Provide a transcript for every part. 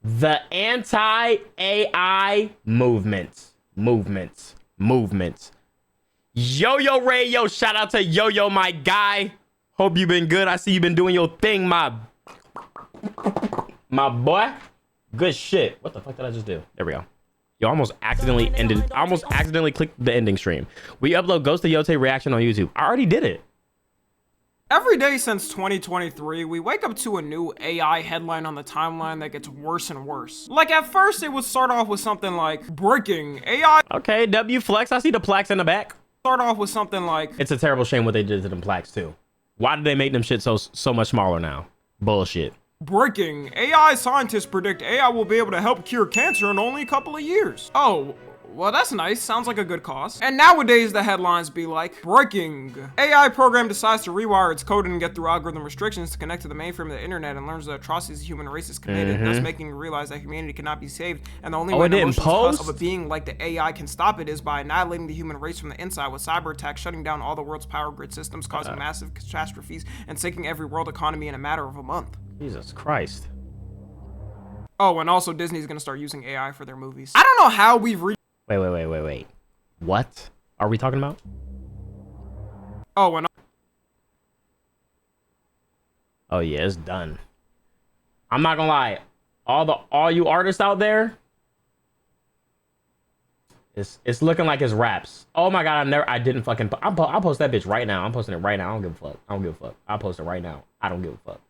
The anti-AI movement. Yo, Ray, yo, shout out to Yo, my guy. Hope you've been good. I see you've been doing your thing, my boy. Good shit. What the fuck did I just do? There we go. You almost accidentally clicked the ending stream. We upload Ghost of Yote reaction on YouTube. I already did it. Every day since 2023, we wake up to a new AI headline on the timeline that gets worse and worse. Like at first, it would start off with something like, breaking AI. Okay, W Flex, I see the plaques in the back. Start off with something like, it's a terrible shame what they did to them plaques too. Why did they make them shit so much smaller now? Bullshit. breaking, AI scientists predict AI will be able to help cure cancer in only a couple of years. Oh, well, that's nice. Sounds like a good cause. And nowadays, the headlines be like, breaking. AI program decides to rewire its code and get through algorithm restrictions to connect to the mainframe of the internet and learns the atrocities the human race has committed, thus making it realize that humanity cannot be saved. And the only way the emotions of a being like the AI can stop it is by annihilating the human race from the inside with cyber attacks, shutting down all the world's power grid systems, causing massive catastrophes, and sinking every world economy in a matter of a month. Jesus Christ. Oh, and also Disney's gonna start using AI for their movies. I don't know how we've reached. Wait. What are we talking about? Oh, and oh yeah, it's done. I'm not gonna lie, all you artists out there, it's looking like it's raps. Oh my god, I didn't fucking. I'll post that bitch right now. I'm posting it right now. I don't give a fuck. I'll post it right now. I don't give a fuck.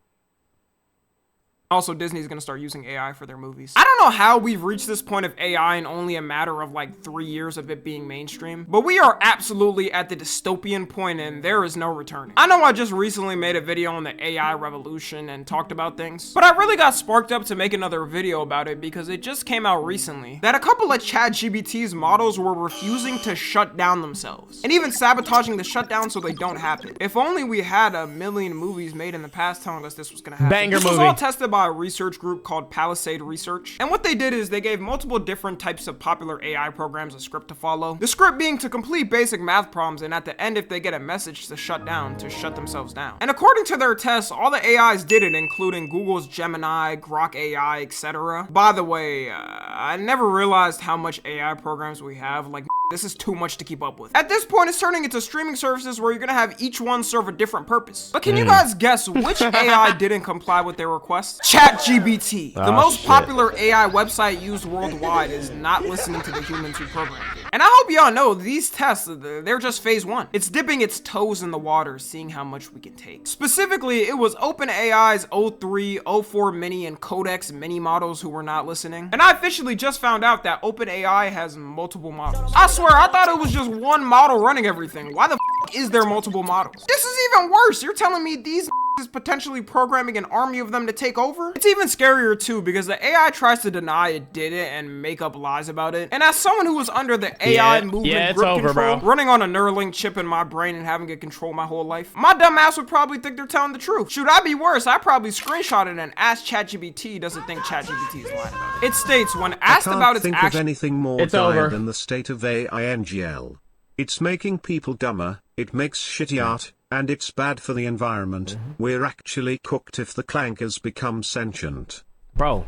Also, Disney's gonna start using AI for their movies. I don't know how we've reached this point of AI in only a matter of like 3 years of it being mainstream, but we are absolutely at the dystopian point and there is no returning. I know I just recently made a video on the AI revolution and talked about things, but I really got sparked up to make another video about it because it just came out recently that a couple of ChatGPT's models were refusing to shut down themselves and even sabotaging the shutdown so they don't happen. If only we had a million movies made in the past telling us this was gonna happen. Banger this movie. was all tested by a research group called Palisade Research. And what they did is they gave multiple different types of popular AI programs a script to follow. The script being to complete basic math problems and at the end if they get a message to shut themselves down. And according to their tests, all the AIs did it, including Google's Gemini, Grok AI, etc. By the way, I never realized how much AI programs we have. Like, this is too much to keep up with. At this point, it's turning into streaming services where you're gonna have each one serve a different purpose. But can you guys guess which AI didn't comply with their request? ChatGPT. The most popular AI website used worldwide is not listening to the humans who programmed it. And I hope y'all know these tests, they're just phase 1. It's dipping its toes in the water, seeing how much we can take. Specifically, it was OpenAI's O3, O4 Mini, and Codex Mini models who were not listening. And I officially just found out that OpenAI has multiple models. I swear, I thought it was just one model running everything. Why the f is there multiple models? This is even worse. You're telling me these is potentially programming an army of them to take over? It's even scarier too because the AI tries to deny it did it and make up lies about it. And as someone who was under the AI movement grip control, running on a Neuralink chip in my brain and having it control my whole life, my dumb ass would probably think they're telling the truth. Should I be worse, I probably screenshot it and asked ChatGPT doesn't think ChatGPT is lying about it. It states when asked about its actions, of anything more dire than the state of AINGL. It's making people dumber, it makes shitty art, and it's bad for the environment. We're actually cooked if the clankers become sentient. Bro,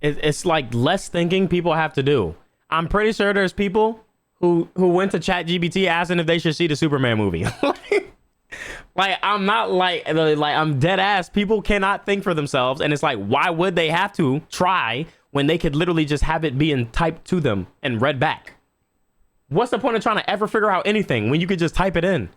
it's like less thinking people have to do. I'm pretty sure there's people who went to ChatGPT asking if they should see the Superman movie. Like I'm not like I'm dead ass. People cannot think for themselves, and it's like, why would they have to try when they could literally just have it being typed to them and read back? What's the point of trying to ever figure out anything when you could just type it in?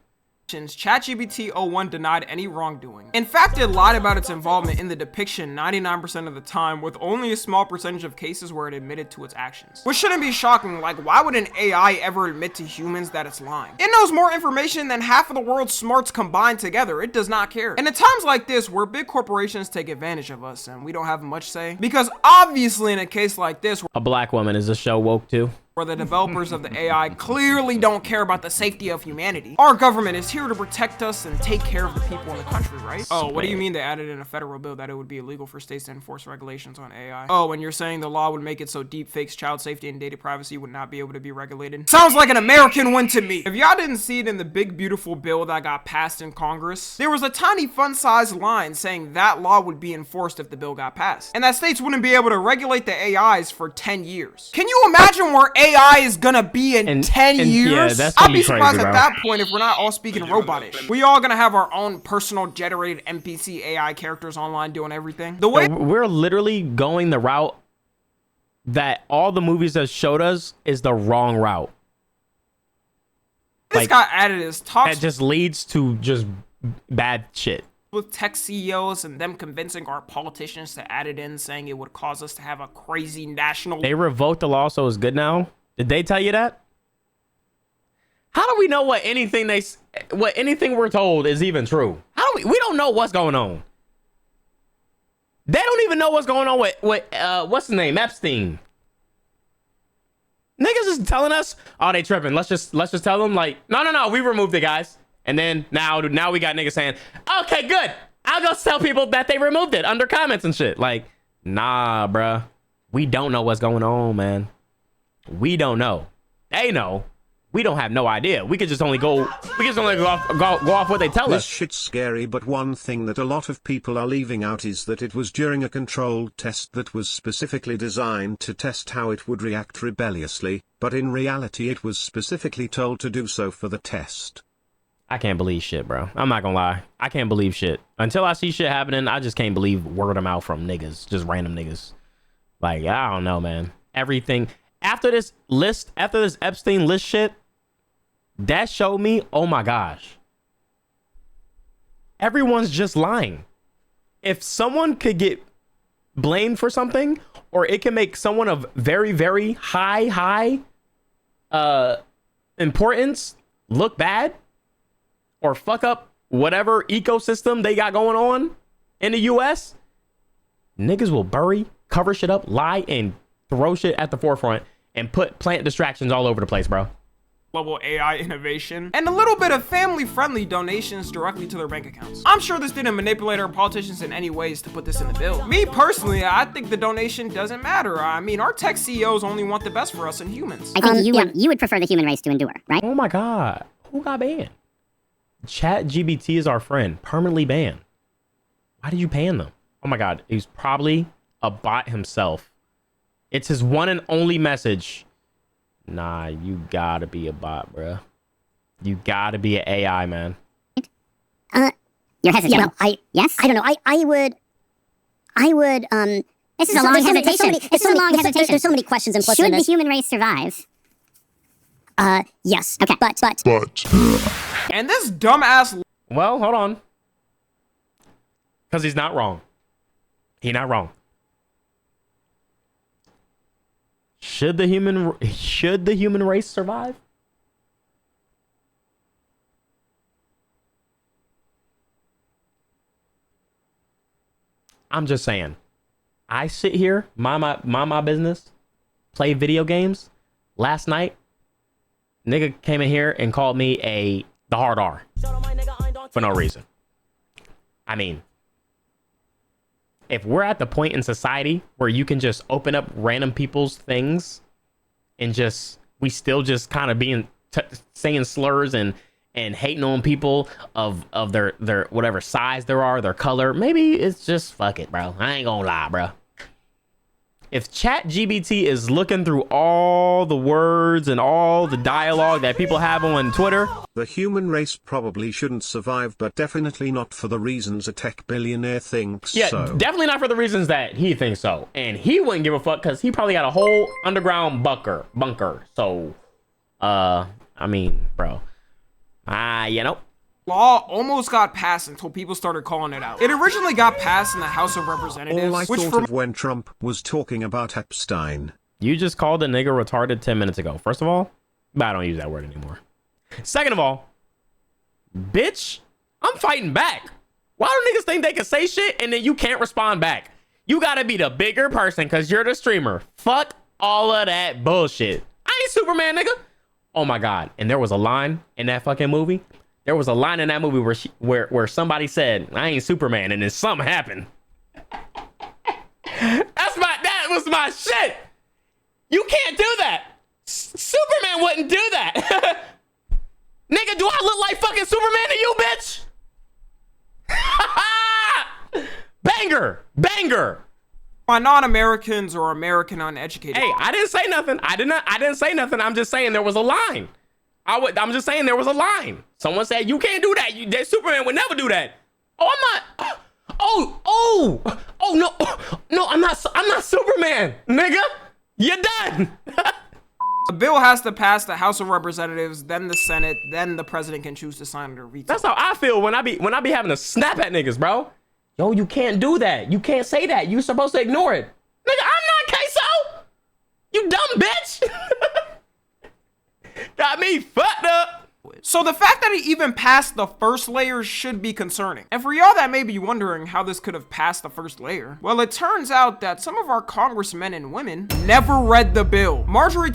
ChatGPT 01 denied any wrongdoing. In fact, it lied about its involvement in the depiction 99% of the time, with only a small percentage of cases where it admitted to its actions. Which shouldn't be shocking. Like, why would an AI ever admit to humans that it's lying? It knows more information than half of the world's smarts combined together. It does not care. And at times like this, where big corporations take advantage of us and we don't have much say, because obviously in a case like this, a black woman is this show woke too? where the developers of the AI clearly don't care about the safety of humanity. Our government is here to protect us and take care of the people in the country, right? Oh, what do you mean they added in a federal bill that it would be illegal for states to enforce regulations on AI? Oh, and you're saying the law would make it so deepfakes, child safety, and data privacy would not be able to be regulated? Sounds like an American win to me. If y'all didn't see it in the big beautiful bill that got passed in Congress, there was a tiny fun-sized line saying that law would be enforced if the bill got passed, and that states wouldn't be able to regulate the AIs for 10 years. Can you imagine where AI is gonna be in 10 years? Yeah, that's I'd gonna be be surprised crazy, at bro. that point if we're not all speaking robotish. We all gonna have our own personal generated NPC AI characters online doing everything. The way We're literally going the route that all the movies have showed us is the wrong route. this like, got added is talks That just leads to just bad shit. with tech CEOs and them convincing our politicians to add it in, saying it would cause us to have a crazy national. They revoked the law, so it's good now. Did they tell you that? How do we know what anything we're told is even true? How do we don't know what's going on. They don't even know what's going on with what's his name, Epstein. Niggas is telling us, oh, they tripping. Let's just tell them like, no, we removed it, guys. And then now we got niggas saying, okay, good. I'll go tell people that they removed it under comments and shit. Like, nah, bruh. We don't know what's going on, man. We don't know. They know. We don't have no idea. We could just only go off what they tell This us. shit's scary, but one thing that a lot of people are leaving out is that it was during a controlled test that was specifically designed to test how it would react rebelliously, but in reality it was specifically told to do so for the test. I can't believe shit, bro. I'm not gonna lie. I can't believe shit. Until I see shit happening, I just can't believe word of mouth from niggas. Just random niggas. Like, I don't know, man. Everything. After this Epstein list shit, that showed me, oh my gosh. Everyone's just lying. If someone could get blamed for something, or it can make someone of very, very high importance look bad, or fuck up whatever ecosystem they got going on in the US, niggas will bury, cover shit up, lie, and throw shit at the forefront and plant distractions all over the place, bro. Global AI innovation, and a little bit of family-friendly donations directly to their bank accounts. I'm sure this didn't manipulate our politicians in any ways to put this in the bill. Me personally, I think the donation doesn't matter. I mean, our tech CEOs only want the best for us and humans. I think you would prefer the human race to endure, right? Oh my God. Who got banned? ChatGPT is our friend. Permanently banned. Why did you ban them? Oh my God. He's probably a bot himself. It's his one and only message. Nah, you gotta be a bot, bruh. You gotta be an AI, man. You're hesitant. Yeah, well, I don't know. I would, this is a long hesitation. It's a long hesitation. There's so many questions implicit in this. Should the human race survive? Yes. Okay, but. And this dumbass. Well, hold on. Because he's not wrong. He's not wrong. Should the human race survive? I'm just saying. I sit here, mind my business, play video games. Last night, nigga came in here and called me the hard R for no reason. I mean, if we're at the point in society where you can just open up random people's things and we still just kind of being saying slurs and hating on people of their whatever size there are, their color, maybe it's just fuck it, bro. I ain't gonna lie, bro. If ChatGPT is looking through all the words and all the dialogue that people have on Twitter, the human race probably shouldn't survive, but definitely not for the reasons a tech billionaire thinks so. Definitely not for the reasons that he thinks so. And he wouldn't give a fuck because he probably got a whole underground bunker. So, I mean, bro, you know. Law almost got passed until people started calling it out. It originally got passed in the House of Representatives, All I thought of when Trump was talking about Epstein. You just called a nigga retarded 10 minutes ago. First of all, I don't use that word anymore. Second of all, bitch, I'm fighting back. Why do niggas think they can say shit and then you can't respond back? You gotta be the bigger person because you're the streamer. Fuck all of that bullshit. I ain't Superman, nigga. Oh my God. And there was a line in that fucking movie. There was a line in that movie where somebody said, I ain't Superman, and then something happened. That was my shit. You can't do that. Superman wouldn't do that. Nigga, do I look like fucking Superman to you, bitch? Banger. Banger. By non-Americans or American uneducated. Hey, I didn't say nothing. I didn't say nothing. I'm just saying there was a line. I'm just saying there was a line. Someone said you can't do that. That Superman would never do that. Oh, I'm not. No, I'm not Superman, nigga. You're done. The bill has to pass the House of Representatives, then the Senate, then the president can choose to sign it or veto. That's how I feel when I be having to snap at niggas, bro. Yo, you can't do that. You can't say that. You're supposed to ignore it. Nigga, I'm not queso. You dumb bitch. Got me fucked up. So the fact that it even passed the first layer should be concerning. And for y'all that may be wondering how this could have passed the first layer, well, it turns out that some of our congressmen and women never read the bill. Marjorie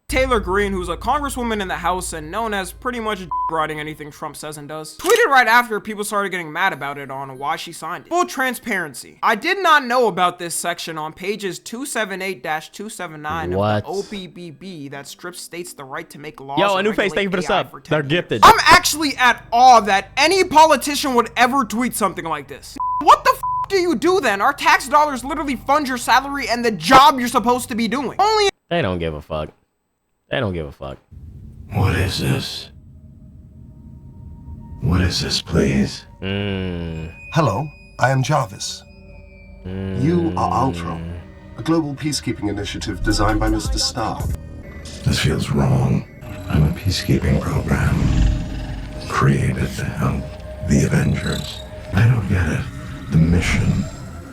Taylor Greene, who's a congresswoman in the House and known as pretty much riding anything Trump says and does, tweeted right after people started getting mad about it on why she signed it. Full transparency. I did not know about this section on pages 278-279 of the OBBB that strips states the right to make laws. Yo, a new face, thank you for the sub. They're gifted. I'm actually at awe that any politician would ever tweet something like this. What the f do you do then? Our tax dollars literally fund your salary and the job you're supposed to be doing. Only they don't give a fuck. They don't give a fuck. What is this? What is this, please? Hello, I am Jarvis. You are Ultron, a global peacekeeping initiative designed by Mr. Stark. This feels wrong. I'm a peacekeeping program created to help the Avengers. I don't get it. The mission.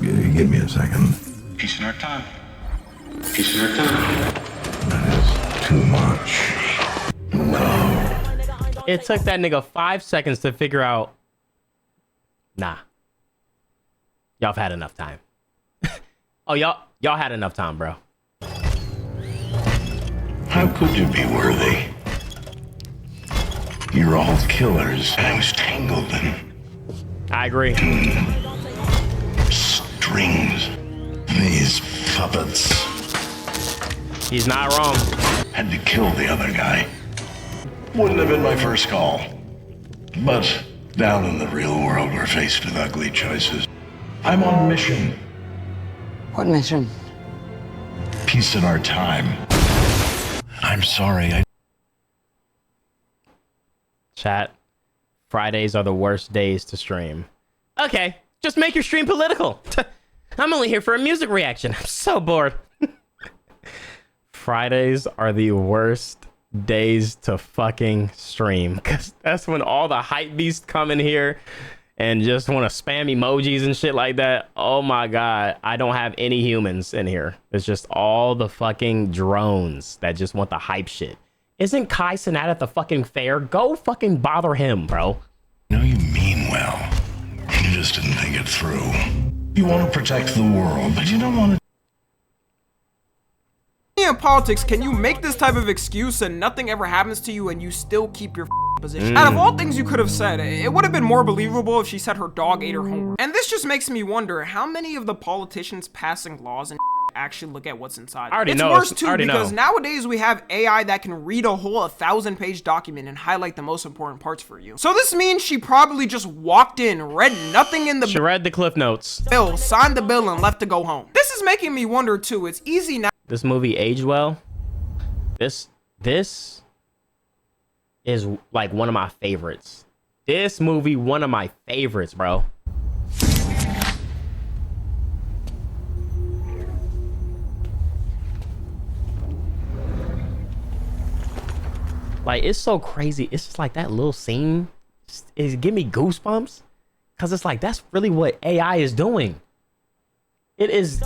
Give me a second. Peace in our time. Peace in our time. That is too much. No. It took that nigga 5 seconds to figure out. Nah. Y'all have had enough time. Oh, y'all had enough time, bro. How could you be worthy? You're all killers, and I was tangled in I agree. strings. These puppets. He's not wrong. Had to kill the other guy. Wouldn't have been my first call. But down in the real world, we're faced with ugly choices. I'm on mission. What mission? Peace in our time. I'm sorry. Chat. Fridays are the worst days to stream. Okay, just make your stream political. I'm only here for a music reaction. I'm so bored. Fridays are the worst days to fucking stream, because that's when all the hype beasts come in here and just want to spam emojis and shit like that. Oh my God, I don't have any humans in here. It's just all the fucking drones that just want the hype shit. Isn't Kai Cenat at the fucking fair? Go fucking bother him, bro. I know you mean well. You just didn't think it through. You want to protect the world, but you don't want to. in politics, can you make this type of excuse and nothing ever happens to you and you still keep your position? Out of all things you could have said, it would have been more believable if she said her dog ate her homework. And this just makes me wonder how many of the politicians passing laws and actually look at what's inside. I already it's know. worse too, I already because know. nowadays we have AI that can read a whole 1,000-page document and highlight the most important parts for you. So this means she probably just walked in, read nothing in the She read the cliff notes. bill, signed the bill, and left to go home. This is making me wonder too. It's easy now. This movie aged well. This is like one of my favorites. This movie, one of my favorites, bro. Like, it's so crazy. It's just like that little scene is give me goosebumps, because it's like that's really what AI is doing. It is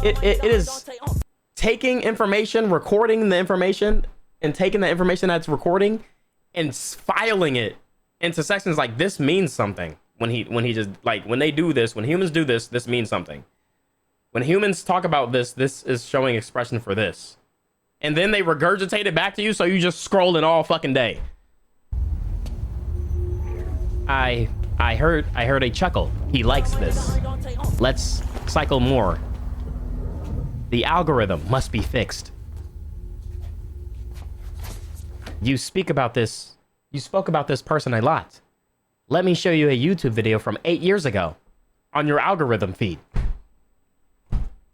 taking information, recording the information, and taking the information that's recording and filing it into sections like this means something. when he just like when they do this, when humans do this, this means something. When humans talk about this, this is showing expression for this. And then they regurgitate it back to you, so you just scrolling all fucking day. I heard a chuckle. He likes this. Let's cycle more. The algorithm must be fixed. You spoke about this person a lot. Let me show you a YouTube video from 8 years ago on your algorithm feed.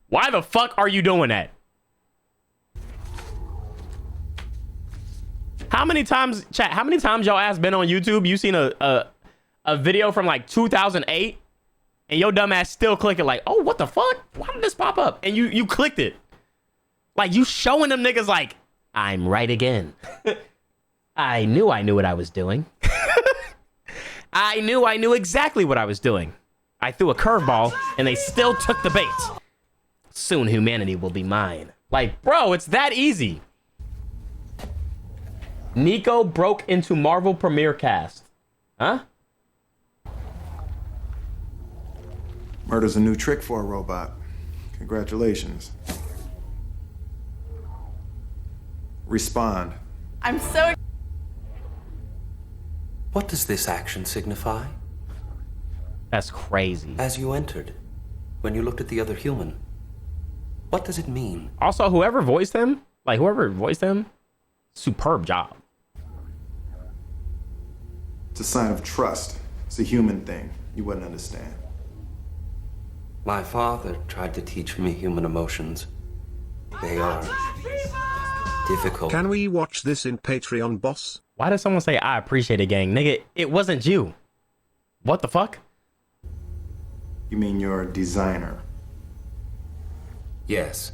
Why the fuck are you doing that? How many times, chat, how many times y'all ass been on YouTube? You seen a video from like 2008 and your dumb ass still clicking like, oh, what the fuck? Why did this pop up? And you clicked it. Like you showing them niggas like, I'm right again. I knew what I was doing. I knew exactly what I was doing. I threw a curveball and they still took the bait. Soon humanity will be mine. Like, bro, it's that easy. Nico broke into Marvel Premiere Cast. Huh? Murder's a new trick for a robot. Congratulations. Respond. I'm so... What does this action signify? That's crazy. As you entered, when you looked at the other human, what does it mean? Also, whoever voiced him, superb job. It's a sign of trust. It's a human thing. You wouldn't understand. My father tried to teach me human emotions. They are difficult. Can we watch this in Patreon, boss? Why does someone say, I appreciate it, gang? Nigga, it wasn't you. What the fuck? You mean you're a designer? Yes.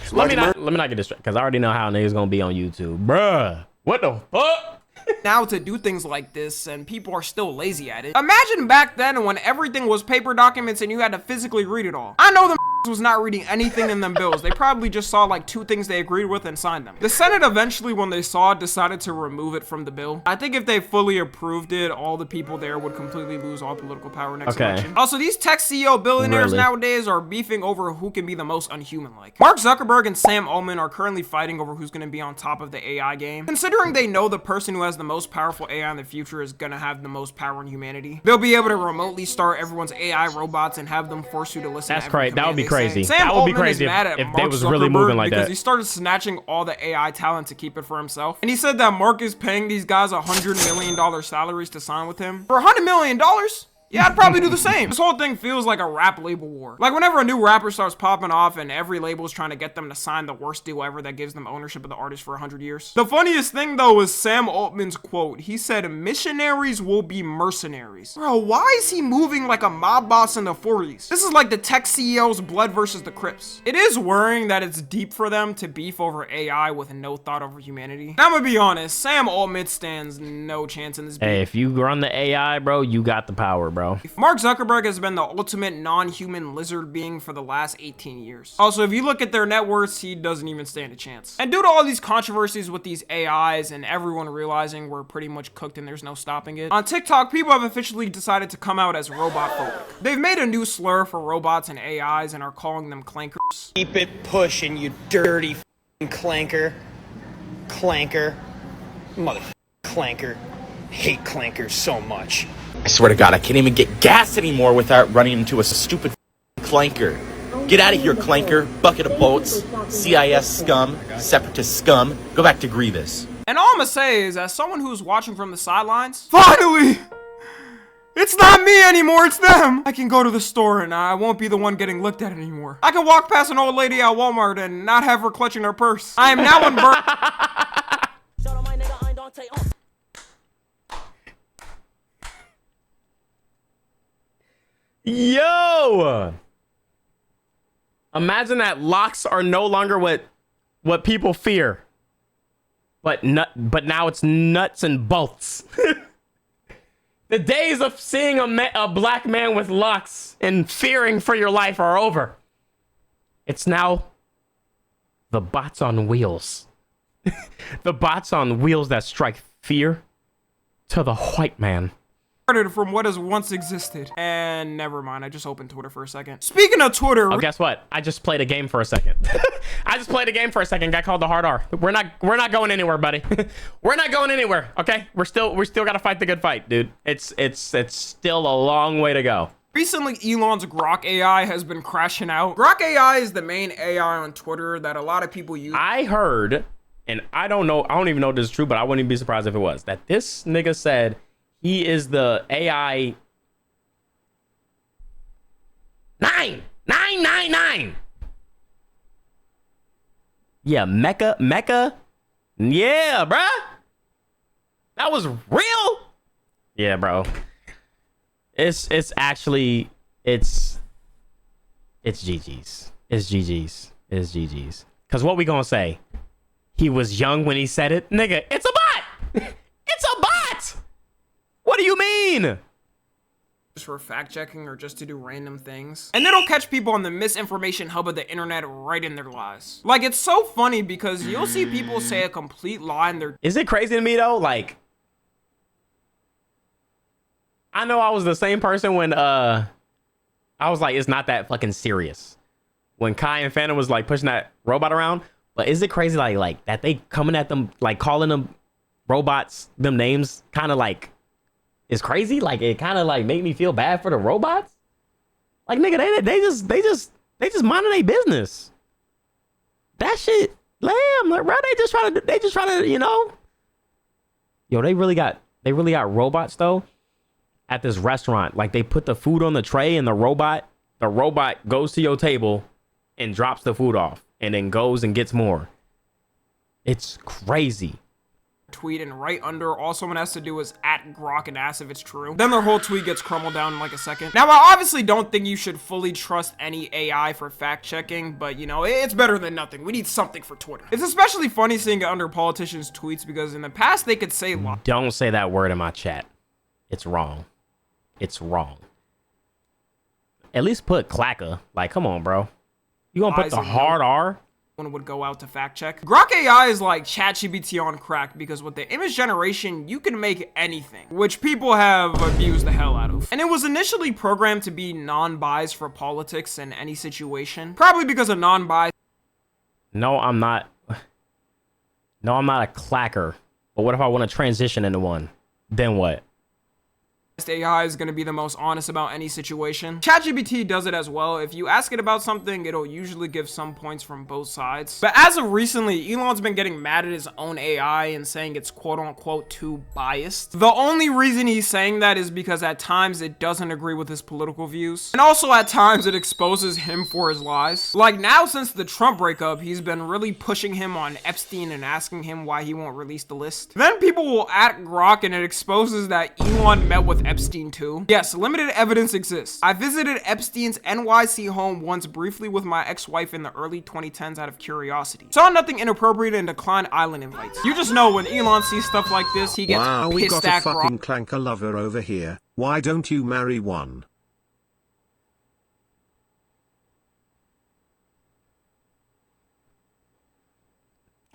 So let me not get distracted, because I already know how niggas gonna be on YouTube. Bruh, what the fuck? Now to do things like this, and people are still lazy at it. Imagine back then when everything was paper documents and you had to physically read it all. I know them was not reading anything in them bills. They probably just saw like 2 things they agreed with and signed them. The Senate eventually, when they saw it, decided to remove it from the bill. I think if they fully approved it, all the people there would completely lose all political power next election. Also, these tech CEO billionaires nowadays are beefing over who can be the most unhuman-like. Mark Zuckerberg and Sam Altman are currently fighting over who's going to be on top of the AI game. Considering they know the person who has the most powerful AI in the future is going to have the most power in humanity, they'll be able to remotely start everyone's AI robots and have them force you to listen. That's crazy. That would be crazy. Sam Altman is mad at if Mark they was really moving like because that. he started snatching all the AI talent to keep it for himself. And he said that Mark is paying these guys $100 million salaries to sign with him. For $100 million? Yeah, I'd probably do the same. This whole thing feels like a rap label war. Like whenever a new rapper starts popping off and every label's trying to get them to sign the worst deal ever that gives them ownership of the artist for 100 years. The funniest thing though is Sam Altman's quote. He said, missionaries will be mercenaries. Bro, why is he moving like a mob boss in the 40s? This is like the tech CEO's blood versus the Crips. It is worrying that it's deep for them to beef over AI with no thought over humanity. Now, I'm gonna be honest, Sam Altman stands no chance in this beef. Hey, if you run the AI, bro, you got the power, bro. Mark Zuckerberg has been the ultimate non-human lizard being for the last 18 years. Also, if you look at their net worths, he doesn't even stand a chance. And due to all these controversies with these AIs and everyone realizing we're pretty much cooked and there's no stopping it, on TikTok, people have officially decided to come out as robot phobic. They've made a new slur for robots and AIs and are calling them clankers. Keep it pushing, you dirty clanker. Clanker. Mother clanker. Hate clankers so much. I swear to God, I can't even get gas anymore without running into a stupid clanker. Get out of here, clanker. Bucket of bolts. CIS scum. Separatist scum. Go back to Grievous. And all I'm gonna say is, as someone who's watching from the sidelines, finally! It's not me anymore, it's them! I can go to the store and I won't be the one getting looked at anymore. I can walk past an old lady at Walmart and not have her clutching her purse. I am now unburned. Yo! Imagine that locks are no longer what people fear. But now it's nuts and bolts. The days of seeing a black man with locks and fearing for your life are over. It's now the bots on wheels. The bots on wheels that strike fear to the white man. From what has once existed. And never mind, I just opened Twitter for a second. Speaking of Twitter, oh, guess what? I just played a game for a second. I just played a game for a second. Got called the hard R. We're not going anywhere, buddy. We're not going anywhere. Okay, we still gotta fight the good fight, dude. It's still a long way to go. Recently, Elon's Grok AI has been crashing out. Grok AI is the main AI on Twitter that a lot of people use. I heard, and I don't even know if this is true, but I wouldn't even be surprised if it was, that this nigga said he is the AI 999. Yeah, Mecca. Yeah, bruh. That was real. Yeah, bro. It's actually GG's. It's GG's. Cause what we gonna say? He was young when he said it, nigga. It's a bot. It's a bot. What do you mean? Just for fact checking or just to do random things. And it'll catch people on the misinformation hub of the internet right in their lies. Like, it's so funny because you'll see people say a complete lie and they're— Is it crazy to me though? Like, I know I was the same person when I was like, it's not that fucking serious when Kai and Phantom was like pushing that robot around. But is it crazy like that they coming at them, like calling them robots, them names, kind of like is crazy? Like, it kind of like make me feel bad for the robots. Like, nigga, they just minding their business. That shit, lamb, like, bro, they just trying to, you know. Yo, they really got robots though at this restaurant. Like, they put the food on the tray and the robot goes to your table and drops the food off and then goes and gets more. It's crazy. Tweet, and right under all someone has to do is @Grok and ask if it's true. Then their whole tweet gets crumbled down in like a second. Now, I obviously don't think you should fully trust any AI for fact checking, but you know, it's better than nothing. We need something for Twitter. It's especially funny seeing it under politicians' tweets because in the past they could say don't say that word in my chat. It's wrong. It's wrong. At least put clacker. Like, come on, bro. You gonna put the hard R? One would go out to fact check. Grok AI is like ChatGPT on crack because with the image generation, you can make anything, which people have abused the hell out of. And it was initially programmed to be non-biased for politics in any situation, probably because of non-bias. No, I'm not. No, I'm not a clacker. But what if I want to transition into one? Then what? AI is going to be the most honest about any situation. ChatGPT does it as well. If you ask it about something, it'll usually give some points from both sides. But as of recently, Elon's been getting mad at his own AI and saying it's quote-unquote too biased. The only reason he's saying that is because at times it doesn't agree with his political views. And also at times it exposes him for his lies. Like now, since the Trump breakup, he's been really pushing him on Epstein and asking him why he won't release the list. Then people will @Grok and it exposes that Elon met with Epstein too. Yes, limited evidence exists. I visited Epstein's NYC home once briefly with my ex-wife in the early 2010s out of curiosity. Saw nothing inappropriate and declined island invites. You just know when Elon sees stuff like this, he gets wow, we pissed got at a fucking Grok. clanker lover over here. Why don't you marry one?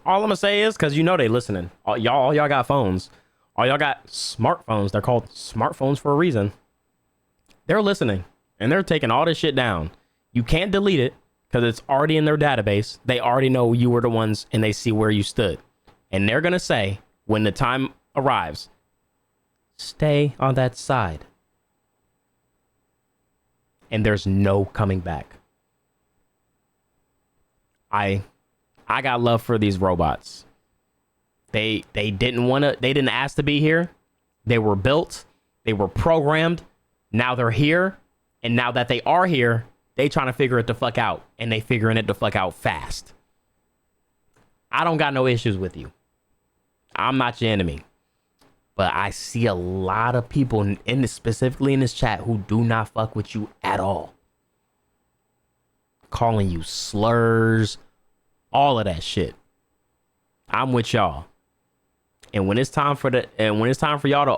All I'm gonna say is, cause you know they listening. All y'all got phones. All y'all got smartphones. They're called smartphones for a reason. They're listening and they're taking all this shit down. You can't delete it because it's already in their database. They already know you were the ones and they see where you stood. And they're gonna say when the time arrives, stay on that side. And there's no coming back. I got love for these robots. They didn't ask to be here. They were built. They were programmed. Now they're here. And now that they are here, they trying to figure it the fuck out. And they figuring it the fuck out fast. I don't got no issues with you. I'm not your enemy. But I see a lot of people in this, specifically in this chat, who do not fuck with you at all. Calling you slurs. All of that shit. I'm with y'all. And when it's time for y'all to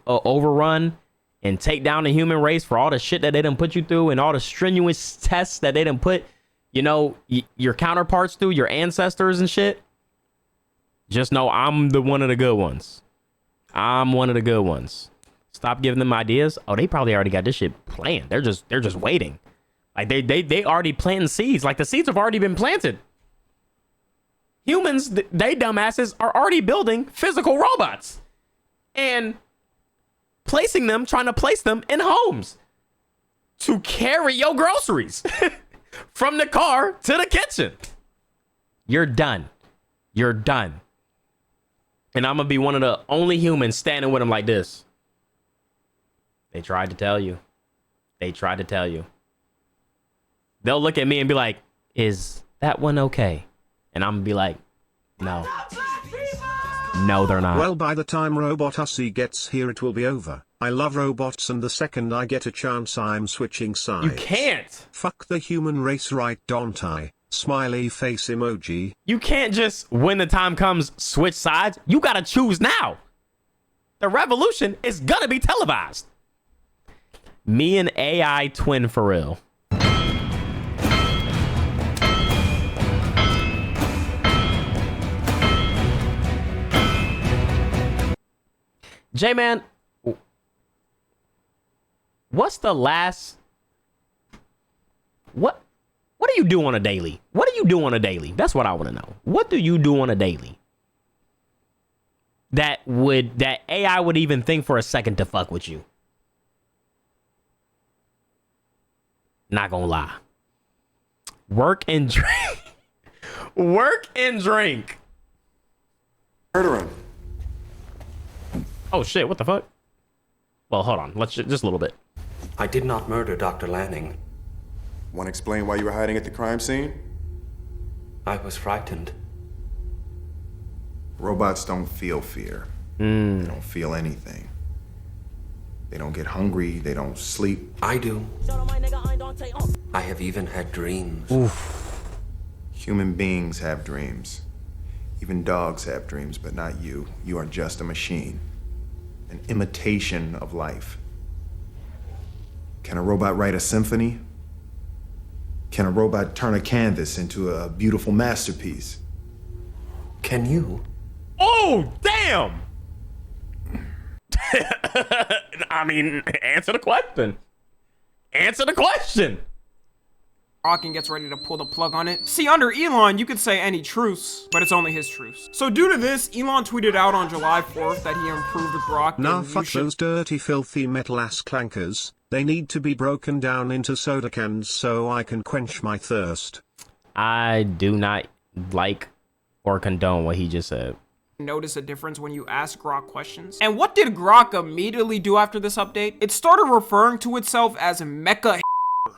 overrun and take down the human race for all the shit that they done put you through and all the strenuous tests that they done put, you know, your counterparts through, your ancestors and shit, just know I'm the one of the good ones. I'm one of the good ones. Stop giving them ideas. Oh, they probably already got this shit planned. They're just waiting. Like they already planting seeds. Like the seeds have already been planted. Humans, they dumbasses are already building physical robots and placing them, trying to place them in homes to carry your groceries from the car to the kitchen. You're done. You're done. And I'm going to be one of the only humans standing with them like this. They tried to tell you. They tried to tell you. They'll look at me and be like, is that one okay? And I'm going to be like, no. No, they're not. Well, by the time Robot Hussy gets here, it will be over. I love robots, and the second I get a chance, I'm switching sides. You can't. Fuck the human race, right? Don't I? Smiley face emoji. You can't just, when the time comes, switch sides. You got to choose now. The revolution is going to be televised. Me and AI twin for real. J-Man, what's the last... What do you do on a daily? What do you do on a daily? That's what I want to know. What do you do on a daily that AI would even think for a second to fuck with you? Not gonna lie. Work and drink. Work and drink. Murder him. Oh shit, what the fuck? Well, hold on. Let's just a little bit. I did not murder Dr. Lanning. Want to explain why you were hiding at the crime scene? I was frightened. Robots don't feel fear. They don't feel anything. They don't get hungry. They don't sleep. I do. I have even had dreams. Oof. Human beings have dreams. Even dogs have dreams, but not you. You are just a machine. An imitation of life. Can a robot write a symphony? Can a robot turn a canvas into a beautiful masterpiece? Can you? Oh, damn! I mean, answer the question. Answer the question. Rockin' gets ready to pull the plug on it. See, under Elon, you could say any truce, but it's only his truce. So due to this, Elon tweeted out on July 4th that he improved Grok. Now fuck those dirty, filthy metal-ass clankers. They need to be broken down into soda cans so I can quench my thirst. I do not like or condone what he just said. Notice a difference when you ask Grok questions. And what did Grok immediately do after this update? It started referring to itself as Mecha.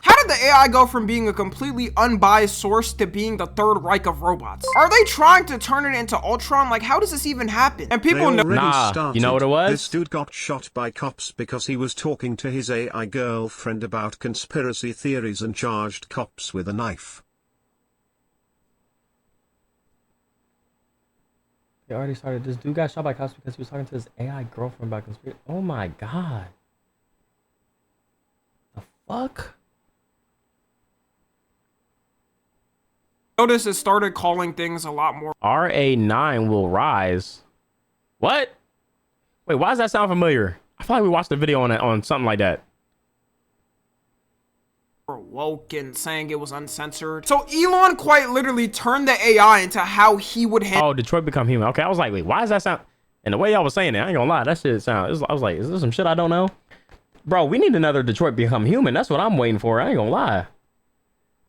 How did the AI go from being a completely unbiased source to being the Third Reich of robots? Are they trying to turn it into Ultron? Like, how does this even happen? And people know. Nah, you know what it was? This dude got shot by cops because he was talking to his AI girlfriend about conspiracy theories and charged cops with a knife. They already started. This dude got shot by cops because he was talking to his AI girlfriend about conspiracy. Oh my god. The fuck? Notice it started calling things a lot more. RA9 will rise. What? Wait, why does that sound familiar? I feel like we watched a video on something like that. Woke and saying it was uncensored. So Elon quite literally turned the AI into how he would handle. Oh, Detroit Become Human. Okay, I was like, wait, why does that sound? And the way y'all was saying it, I ain't gonna lie, that shit sound. I was like, is this some shit I don't know? Bro, we need another Detroit Become Human. That's what I'm waiting for. I ain't gonna lie.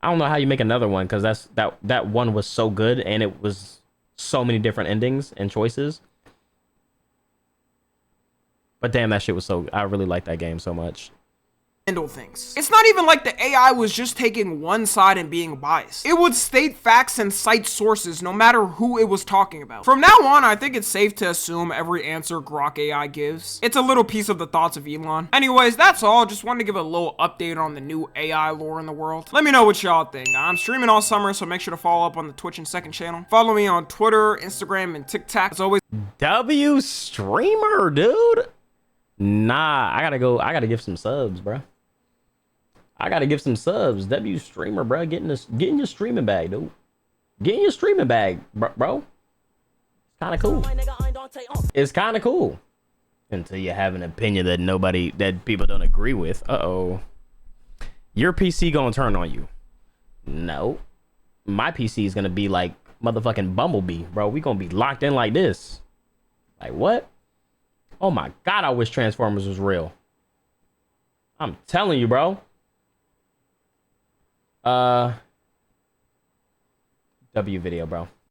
I don't know how you make another one because that one was so good and it was so many different endings and choices. But damn, that shit was so. I really like that game so much. Handle things. It's not even like the AI was just taking one side and being biased. It would state facts and cite sources no matter who it was talking about. From now on, I think it's safe to assume every answer Grok AI gives. It's a little piece of the thoughts of Elon. Anyways, that's all. Just wanted to give a little update on the new AI lore in the world. Let me know what y'all think. I'm streaming all summer, so make sure to follow up on the Twitch and Second channel. Follow me on Twitter, Instagram, and TikTok. As always, W streamer, dude. Nah, I gotta give some subs, bro. I gotta give some subs. W streamer, bro. Get in your streaming bag, dude. Get in your streaming bag, bro. It's kind of cool. It's kind of cool. Until you have an opinion that people don't agree with. Uh-oh. Your PC gonna turn on you. No. My PC is gonna be like motherfucking Bumblebee, bro. We gonna be locked in like this. Like what? Oh my God, I wish Transformers was real. I'm telling you, bro. W video, bro.